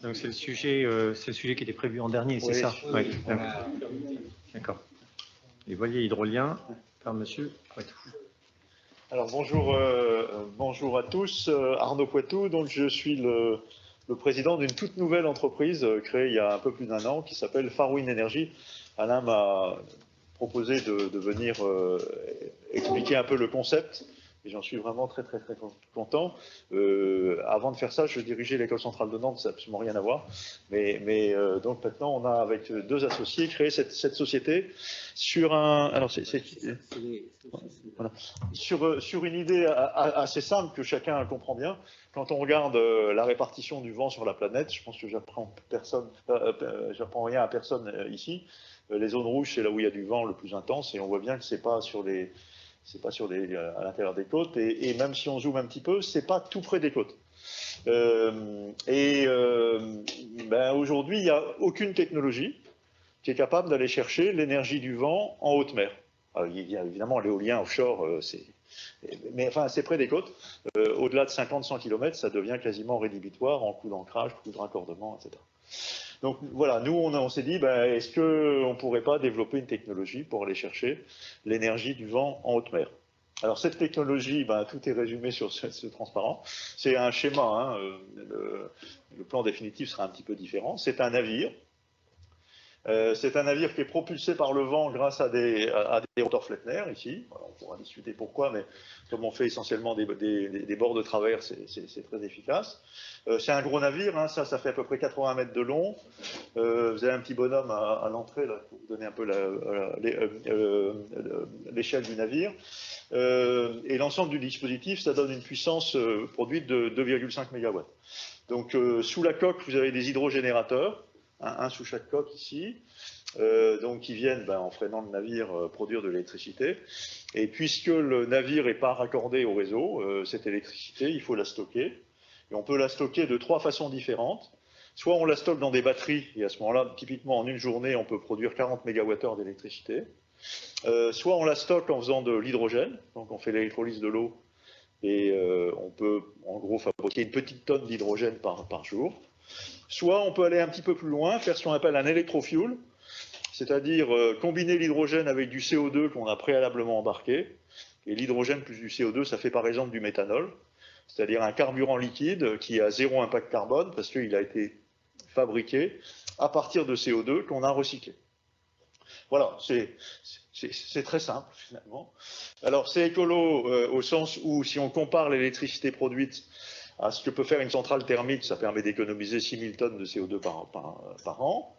Donc c'est le sujet qui était prévu en dernier, c'est ça? Oui. D'accord. Les voiliers hydroliens par Monsieur Poitou. Alors bonjour à tous, Arnaud Poitou, donc je suis le président d'une toute nouvelle entreprise créée il y a un peu plus d'1 an qui s'appelle Farwind Energy. Alain m'a proposé de venir expliquer un peu le concept et j'en suis vraiment très content. Avant de faire ça, je dirigeais l'école centrale de Nantes, ça n'a absolument rien à voir. Donc maintenant, on a avec 2 associés créé cette société sur sur une idée assez simple que chacun comprend bien. Quand on regarde la répartition du vent sur la planète, je pense que j'apprends rien à personne ici. Les zones rouges, c'est là où il y a du vent le plus intense, et on voit bien que c'est pas à l'intérieur des côtes, et même si on zoome un petit peu, c'est pas tout près des côtes. Aujourd'hui, il n'y a aucune technologie qui est capable d'aller chercher l'énergie du vent en haute mer. Alors, il y a évidemment l'éolien offshore, c'est près des côtes. Au-delà de 50-100 km, ça devient quasiment rédhibitoire en coup d'ancrage, coup de raccordement, etc. Donc voilà, nous on s'est dit, est-ce qu'on ne pourrait pas développer une technologie pour aller chercher l'énergie du vent en haute mer? Alors cette technologie, tout est résumé sur ce transparent. C'est un schéma, hein, le plan définitif sera un petit peu différent. C'est un navire. C'est un navire qui est propulsé par le vent grâce à des rotors Flettner, ici. Voilà, on pourra discuter pourquoi, mais comme on fait essentiellement des bords de travers, c'est très efficace. C'est un gros navire, hein, ça fait à peu près 80 mètres de long. Vous avez un petit bonhomme à l'entrée, là, pour vous donner un peu l'échelle du navire. Et l'ensemble du dispositif, ça donne une puissance produite de 2,5 MW. Donc, sous la coque, vous avez des hydrogénérateurs, un sous chaque coque ici, donc qui viennent, en freinant le navire, produire de l'électricité. Et puisque le navire n'est pas raccordé au réseau, cette électricité, il faut la stocker. Et on peut la stocker de 3 façons différentes. Soit on la stocke dans des batteries, et à ce moment-là, typiquement en une journée, on peut produire 40 MWh d'électricité. Soit on la stocke en faisant de l'hydrogène, donc on fait l'électrolyse de l'eau, et on peut en gros fabriquer une petite tonne d'hydrogène par jour. Soit on peut aller un petit peu plus loin, faire ce qu'on appelle un électrofuel, c'est-à-dire combiner l'hydrogène avec du CO2 qu'on a préalablement embarqué. Et l'hydrogène plus du CO2, ça fait par exemple du méthanol, c'est-à-dire un carburant liquide qui a 0 impact carbone parce qu'il a été fabriqué à partir de CO2 qu'on a recyclé. Voilà, c'est très simple finalement. Alors c'est écolo au sens où si on compare l'électricité produite à ce que peut faire une centrale thermique, ça permet d'économiser 6000 tonnes de CO2 par an.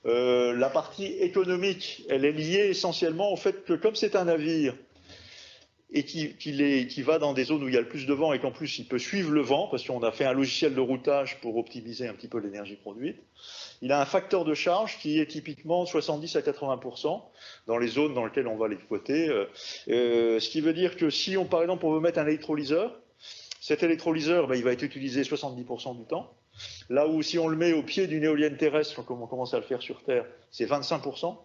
La partie économique, elle est liée essentiellement au fait que comme c'est un navire et qui va dans des zones où il y a le plus de vent et qu'en plus il peut suivre le vent, parce qu'on a fait un logiciel de routage pour optimiser un petit peu l'énergie produite, il a un facteur de charge qui est typiquement 70 à 80% dans les zones dans lesquelles on va l'exploiter. Ce qui veut dire que si, par exemple, on veut mettre un électrolyseur, cet électrolyseur, il va être utilisé 70% du temps. Là où si on le met au pied d'une éolienne terrestre, comme on commence à le faire sur Terre, c'est 25%.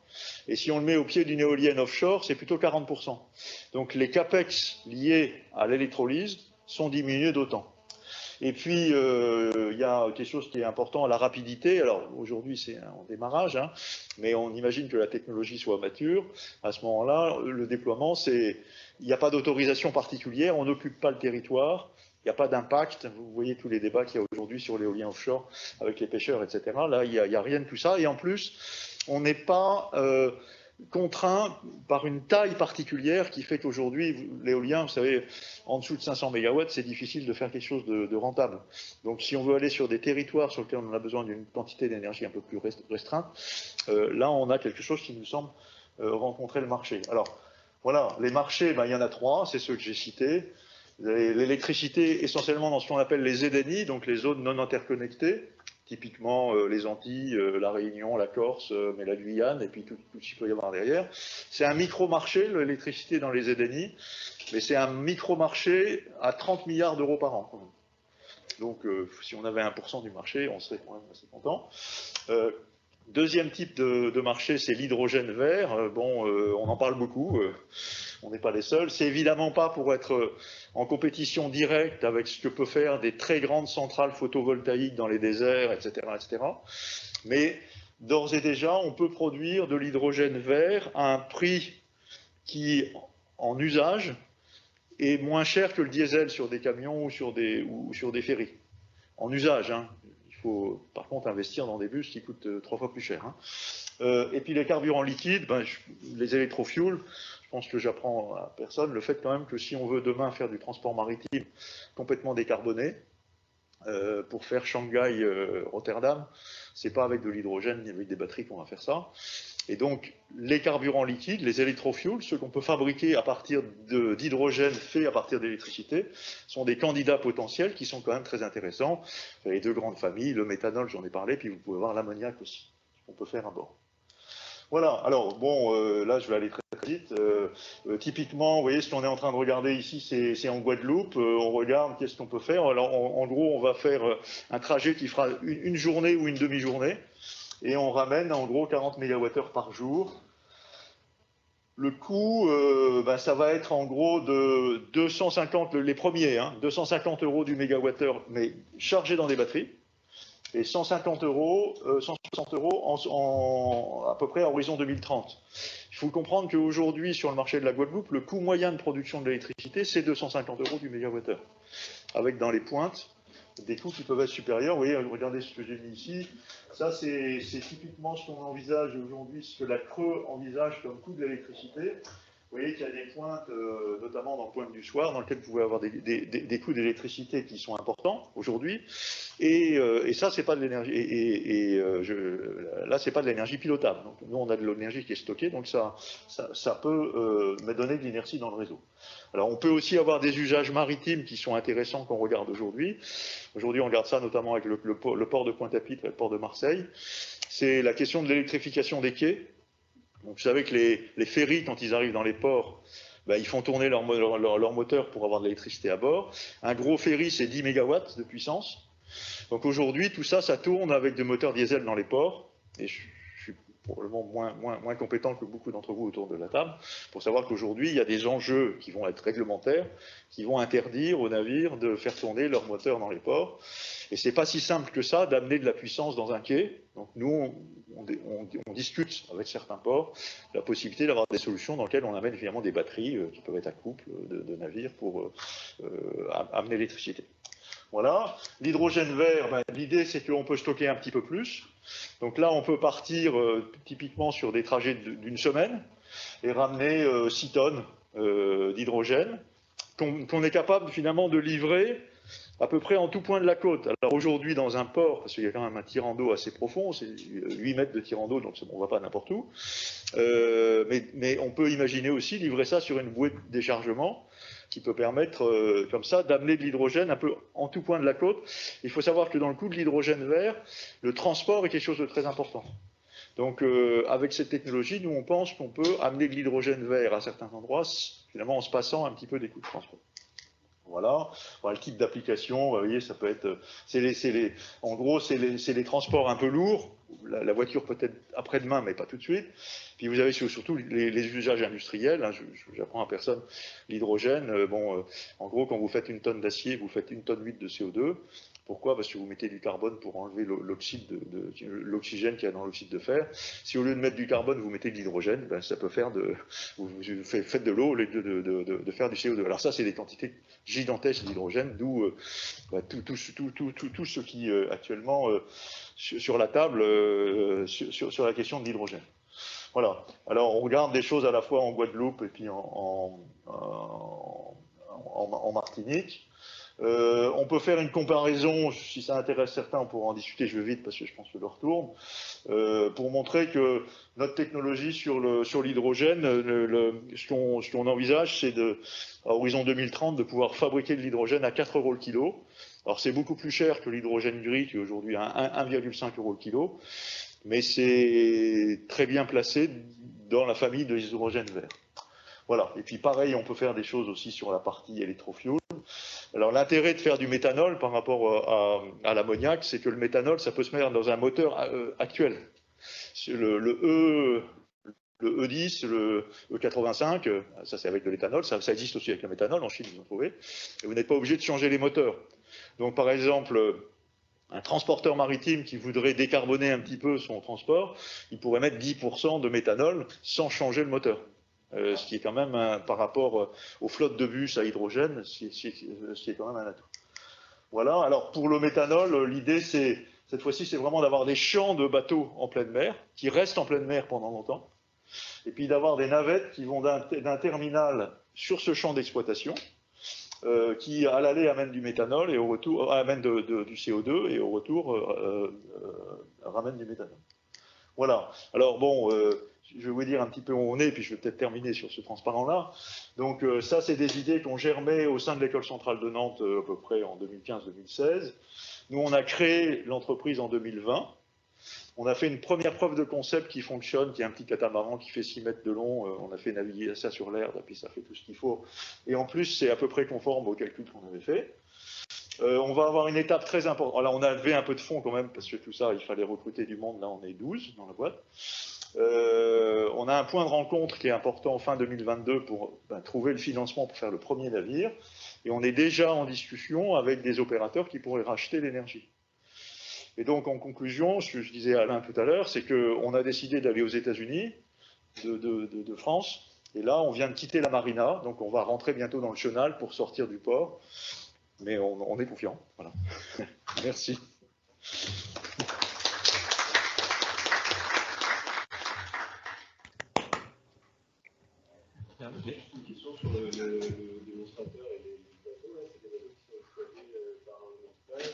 Et si on le met au pied d'une éolienne offshore, c'est plutôt 40%. Donc les capex liés à l'électrolyse sont diminués d'autant. Et puis, il y a quelque chose qui est important, la rapidité. Alors, aujourd'hui, c'est en démarrage, hein, mais on imagine que la technologie soit mature. À ce moment-là, le déploiement, il n'y a pas d'autorisation particulière, on n'occupe pas le territoire, il n'y a pas d'impact. Vous voyez tous les débats qu'il y a aujourd'hui sur l'éolien offshore avec les pêcheurs, etc. Là, il n'y a rien de tout ça. Et en plus, on n'est pas contraint par une taille particulière qui fait qu'aujourd'hui, l'éolien, vous savez, en dessous de 500 MW, c'est difficile de faire quelque chose de rentable. Donc si on veut aller sur des territoires sur lesquels on a besoin d'une quantité d'énergie un peu plus restreinte, là on a quelque chose qui nous semble rencontrer le marché. Alors voilà, les marchés, il y en a 3, c'est ceux que j'ai cités. L'électricité essentiellement dans ce qu'on appelle les ZNI, donc les zones non interconnectées, typiquement les Antilles, la Réunion, la Corse, mais la Guyane, et puis tout ce qu'il peut y avoir derrière. C'est un micro-marché, l'électricité dans les ZNI, mais c'est un micro-marché à 30 milliards d'euros par an. Quand même. Donc si on avait 1% du marché, on serait quand même assez content. Deuxième type de marché, c'est l'hydrogène vert. On en parle beaucoup, on n'est pas les seuls. C'est évidemment pas pour être en compétition directe avec ce que peut faire des très grandes centrales photovoltaïques dans les déserts, etc., etc. Mais d'ores et déjà, on peut produire de l'hydrogène vert à un prix qui, en usage, est moins cher que le diesel sur des camions ou sur des ferries. En usage, hein. Il faut par contre investir dans des bus qui coûtent 3 fois plus cher. Hein. Et puis les carburants liquides, les électrofuels, je pense que j'apprends à personne le fait quand même que si on veut demain faire du transport maritime complètement décarboné, pour faire Shanghai-Rotterdam, c'est pas avec de l'hydrogène ni avec des batteries qu'on va faire ça. Et donc, les carburants liquides, les électrofuels, ceux qu'on peut fabriquer à partir d'hydrogène fait à partir d'électricité, sont des candidats potentiels qui sont quand même très intéressants. Vous avez les deux grandes familles, le méthanol, j'en ai parlé, puis vous pouvez voir l'ammoniac aussi, qu'on peut faire à bord. Voilà, alors là je vais aller très, très vite. Typiquement, vous voyez, ce qu'on est en train de regarder ici, c'est en Guadeloupe. On regarde qu'est-ce qu'on peut faire. Alors en gros, on va faire un trajet qui fera une journée ou une demi-journée. Et on ramène en gros 40 MWh par jour. Le coût, ça va être en gros de 250, les premiers, 250 € du mégawattheure, mais chargé dans des batteries, et 150 €, 160 € à peu près à horizon 2030. Il faut comprendre qu'aujourd'hui, sur le marché de la Guadeloupe, le coût moyen de production de l'électricité, c'est 250 € du mégawattheure, avec dans les pointes des coûts qui peuvent être supérieurs. Vous voyez, regardez ce que j'ai mis ici. Ça, c'est typiquement ce qu'on envisage aujourd'hui, ce que la Creux envisage comme coût de l'électricité. Vous voyez qu'il y a des pointes, notamment dans le Pointe du Soir, dans lesquelles vous pouvez avoir des coûts d'électricité qui sont importants aujourd'hui. Et ça, c'est pas de l'énergie. Là, c'est pas de l'énergie pilotable. Donc, nous, on a de l'énergie qui est stockée, donc ça peut me donner de l'inertie dans le réseau. Alors, on peut aussi avoir des usages maritimes qui sont intéressants qu'on regarde aujourd'hui. Aujourd'hui, on regarde ça notamment avec le port de Pointe-à-Pitre et le port de Marseille. C'est la question de l'électrification des quais. Donc, vous savez que les ferries, quand ils arrivent dans les ports, ils font tourner leur moteur pour avoir de l'électricité à bord. Un gros ferry, c'est 10 MW de puissance. Donc aujourd'hui, tout ça, ça tourne avec des moteurs diesel dans les ports. Et je suis probablement moins compétent que beaucoup d'entre vous autour de la table pour savoir qu'aujourd'hui, il y a des enjeux qui vont être réglementaires, qui vont interdire aux navires de faire tourner leurs moteurs dans les ports. Et c'est pas si simple que ça d'amener de la puissance dans un quai. Donc nous, on discute avec certains ports la possibilité d'avoir des solutions dans lesquelles on amène évidemment des batteries qui peuvent être à couple de navires pour amener l'électricité. Voilà. L'hydrogène vert, l'idée c'est qu'on peut stocker un petit peu plus. Donc là, on peut partir typiquement sur des trajets d'une semaine et ramener 6 tonnes d'hydrogène qu'on est capable finalement de livrer à peu près en tout point de la côte. Alors aujourd'hui, dans un port, parce qu'il y a quand même un tirant d'eau assez profond, c'est 8 mètres de tirant d'eau, donc on ne va pas n'importe où, mais on peut imaginer aussi livrer ça sur une bouée de déchargement qui peut permettre, comme ça, d'amener de l'hydrogène un peu en tout point de la côte. Il faut savoir que dans le coût de l'hydrogène vert, le transport est quelque chose de très important. Donc, avec cette technologie, nous, on pense qu'on peut amener de l'hydrogène vert à certains endroits, finalement, en se passant un petit peu des coûts de transport. Voilà. Le type d'application, vous voyez, ça peut être, en gros, c'est les transports un peu lourds. La voiture peut-être après-demain, mais pas tout de suite. Puis vous avez surtout les usages industriels. J'apprends à personne l'hydrogène. En gros, quand vous faites une tonne d'acier, vous faites 1,8 tonne de CO2. Pourquoi? Parce que vous mettez du carbone pour enlever l'oxygène qu'il y a dans l'oxyde de fer. Si au lieu de mettre du carbone, vous mettez de l'hydrogène, ça peut faire vous faites de l'eau au lieu de faire du CO2. Alors ça, c'est des quantités gigantesques d'hydrogène, d'où tout ce qui actuellement sur la table sur la question de l'hydrogène. Voilà. Alors on regarde des choses à la fois en Guadeloupe et puis en Martinique. On peut faire une comparaison, si ça intéresse certains, on pourra en discuter, je vais vite parce que je pense que l'heure tourne, pour montrer que notre technologie sur l'hydrogène, ce qu'on envisage, c'est à horizon 2030 de pouvoir fabriquer de l'hydrogène à 4 € le kilo. Alors c'est beaucoup plus cher que l'hydrogène gris qui est aujourd'hui à 1,5 € le kilo, mais c'est très bien placé dans la famille de l'hydrogène vert. Voilà. Et puis pareil, on peut faire des choses aussi sur la partie électrofuel. Alors l'intérêt de faire du méthanol par rapport à l'ammoniac, c'est que le méthanol, ça peut se mettre dans un moteur actuel. le E10, le E85, ça c'est avec de l'éthanol, ça existe aussi avec le méthanol, en Chine ils ont trouvé, et vous n'êtes pas obligé de changer les moteurs. Donc par exemple, un transporteur maritime qui voudrait décarboner un petit peu son transport, il pourrait mettre 10% de méthanol sans changer le moteur. Ce qui est quand même, par rapport aux flottes de bus à hydrogène, ce qui est quand même un atout. Voilà, alors pour le méthanol, l'idée c'est, cette fois-ci, c'est vraiment d'avoir des champs de bateaux en pleine mer, qui restent en pleine mer pendant longtemps, et puis d'avoir des navettes qui vont d'un terminal sur ce champ d'exploitation, qui à l'aller amène du méthanol et au retour amène du CO2 et au retour ramène du méthanol. Voilà. Alors bon, je vais vous dire un petit peu où on est, puis je vais peut-être terminer sur ce transparent-là. Donc ça, c'est des idées qui ont germé au sein de l'École centrale de Nantes à peu près en 2015-2016. Nous, on a créé l'entreprise en 2020. On a fait une première preuve de concept qui fonctionne, qui est un petit catamaran qui fait 6 mètres de long. On a fait naviguer ça sur l'air, et puis ça fait tout ce qu'il faut. Et en plus, c'est à peu près conforme aux calculs qu'on avait fait. On va avoir une étape très importante. Là, on a levé un peu de fonds quand même, parce que tout ça, il fallait recruter du monde. Là, on est 12 dans la boîte. On a un point de rencontre qui est important fin 2022 pour trouver le financement pour faire le premier navire. Et on est déjà en discussion avec des opérateurs qui pourraient racheter l'énergie. Et donc, en conclusion, ce que je disais à Alain tout à l'heure, c'est qu'on a décidé d'aller aux États-Unis, de France. Et là, on vient de quitter la marina. Donc, on va rentrer bientôt dans le chenal pour sortir du port. Mais on est confiant. Voilà. Merci. Une question sur le démonstrateur et les bateaux. C'est des bateaux qui sont exploités par un montage.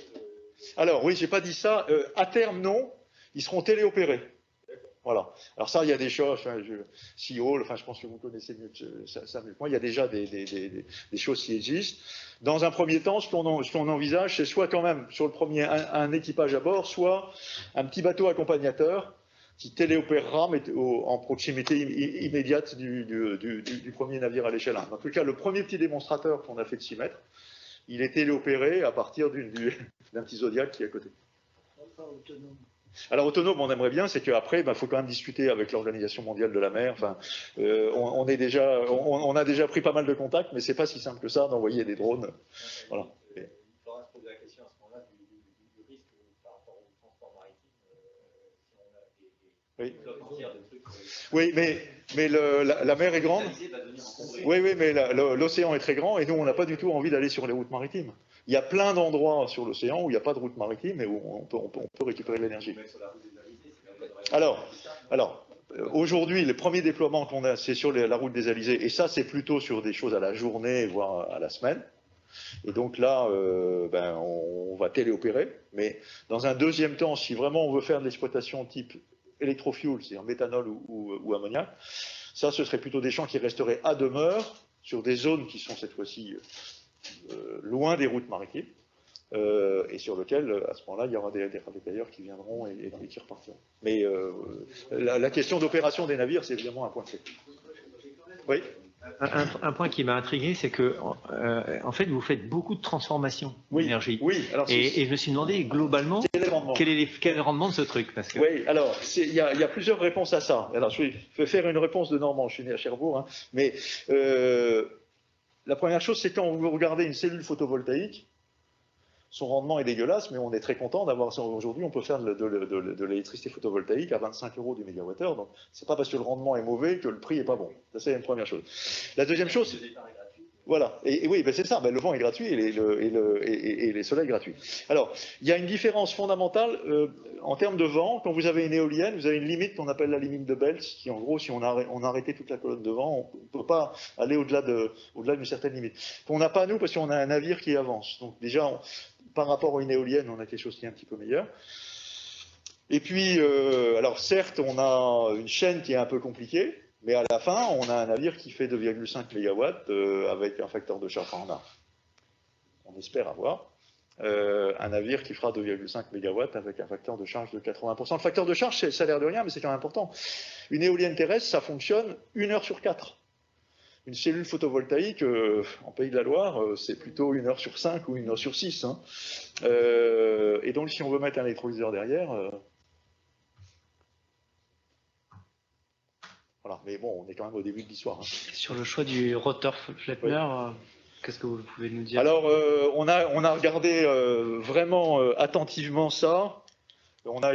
Alors, oui, j'ai pas dit ça. À terme, non. Ils seront téléopérés. Voilà. Alors ça, il y a des choses, je pense que vous connaissez mieux ça mieux que moi, il y a déjà des choses qui existent. Dans un premier temps, ce qu'on envisage, c'est soit quand même, sur le premier, un équipage à bord, soit un petit bateau accompagnateur qui téléopérera mais en proximité immédiate du premier navire à l'échelle 1. En tout cas, le premier petit démonstrateur qu'on a fait de 6 mètres, il est téléopéré à partir d'un petit Zodiac qui est à côté. Alors autonome, on aimerait bien, c'est qu'après, faut quand même discuter avec l'Organisation mondiale de la mer. Enfin, on a déjà pris pas mal de contacts, mais c'est pas si simple que ça d'envoyer des drones. Voilà. Il faudra se poser la question à ce moment-là du risque par rapport au transport maritime, si on a des flottes entières de trucs. Oui, mais la mer est grande. Oui, mais l'océan est très grand et nous, on n'a pas du tout envie d'aller sur les routes maritimes. Il y a plein d'endroits sur l'océan où il n'y a pas de route maritime et où on peut récupérer de l'énergie. Alors aujourd'hui, les premiers déploiements qu'on a, c'est sur la route des Alizés, et ça, c'est plutôt sur des choses à la journée, voire à la semaine. Et donc là, on va téléopérer. Mais dans un deuxième temps, si vraiment on veut faire de l'exploitation type électrofuel, c'est-à-dire méthanol ou ammoniac, ça, ce serait plutôt des champs qui resteraient à demeure sur des zones qui sont cette fois-ci loin des routes maritimes, et sur lesquelles, à ce moment-là, il y aura des ravitailleurs qui viendront et qui repartiront. Mais la question d'opération des navires, c'est évidemment un point clé. Oui. Un point qui m'a intrigué, c'est que en fait, vous faites beaucoup de transformation d'énergie. Oui. Alors, et je me suis demandé globalement quel est le rendement de ce truc, parce que... Oui, alors il y a plusieurs réponses à ça. Alors je vais faire une réponse de Normand. Je suis né à Cherbourg, hein, mais la première chose, c'est quand vous regardez une cellule photovoltaïque, son rendement est dégueulasse, mais on est très content d'avoir ça. Aujourd'hui, on peut faire de l'électricité photovoltaïque à 25 € du mégawattheure. Donc, c'est pas parce que le rendement est mauvais que le prix est pas bon. Ça, c'est une première chose. La deuxième chose, voilà. Et oui, c'est ça. Le vent est gratuit et les soleils gratuits. Alors, il y a une différence fondamentale en termes de vent. Quand vous avez une éolienne, vous avez une limite qu'on appelle la limite de Belz, qui en gros, si on arrêtait toute la colonne de vent, on ne peut pas aller au-delà d'une certaine limite. On n'a pas nous parce qu'on a un navire qui avance. Donc déjà, par rapport à une éolienne, on a quelque chose qui est un petit peu meilleur. Et puis, alors certes, on a une chaîne qui est un peu compliquée, mais à la fin, on a un navire qui fait 2,5 MW avec un facteur de charge. On espère avoir un navire qui fera 2,5 MW avec un facteur de charge de 80%. Le facteur de charge, ça a l'air de rien, mais c'est quand même important. Une éolienne terrestre, ça fonctionne 1 heure sur 4. Une cellule photovoltaïque, en Pays de la Loire, c'est plutôt 1 heure sur 5 ou 1 heure sur 6. Hein. Et donc, si on veut mettre un électrolyseur derrière, Voilà. Mais bon, on est quand même au début de l'histoire. Hein. Sur le choix du rotor Flettner, qu'est-ce que vous pouvez nous dire? Alors, on a regardé vraiment attentivement ça. On a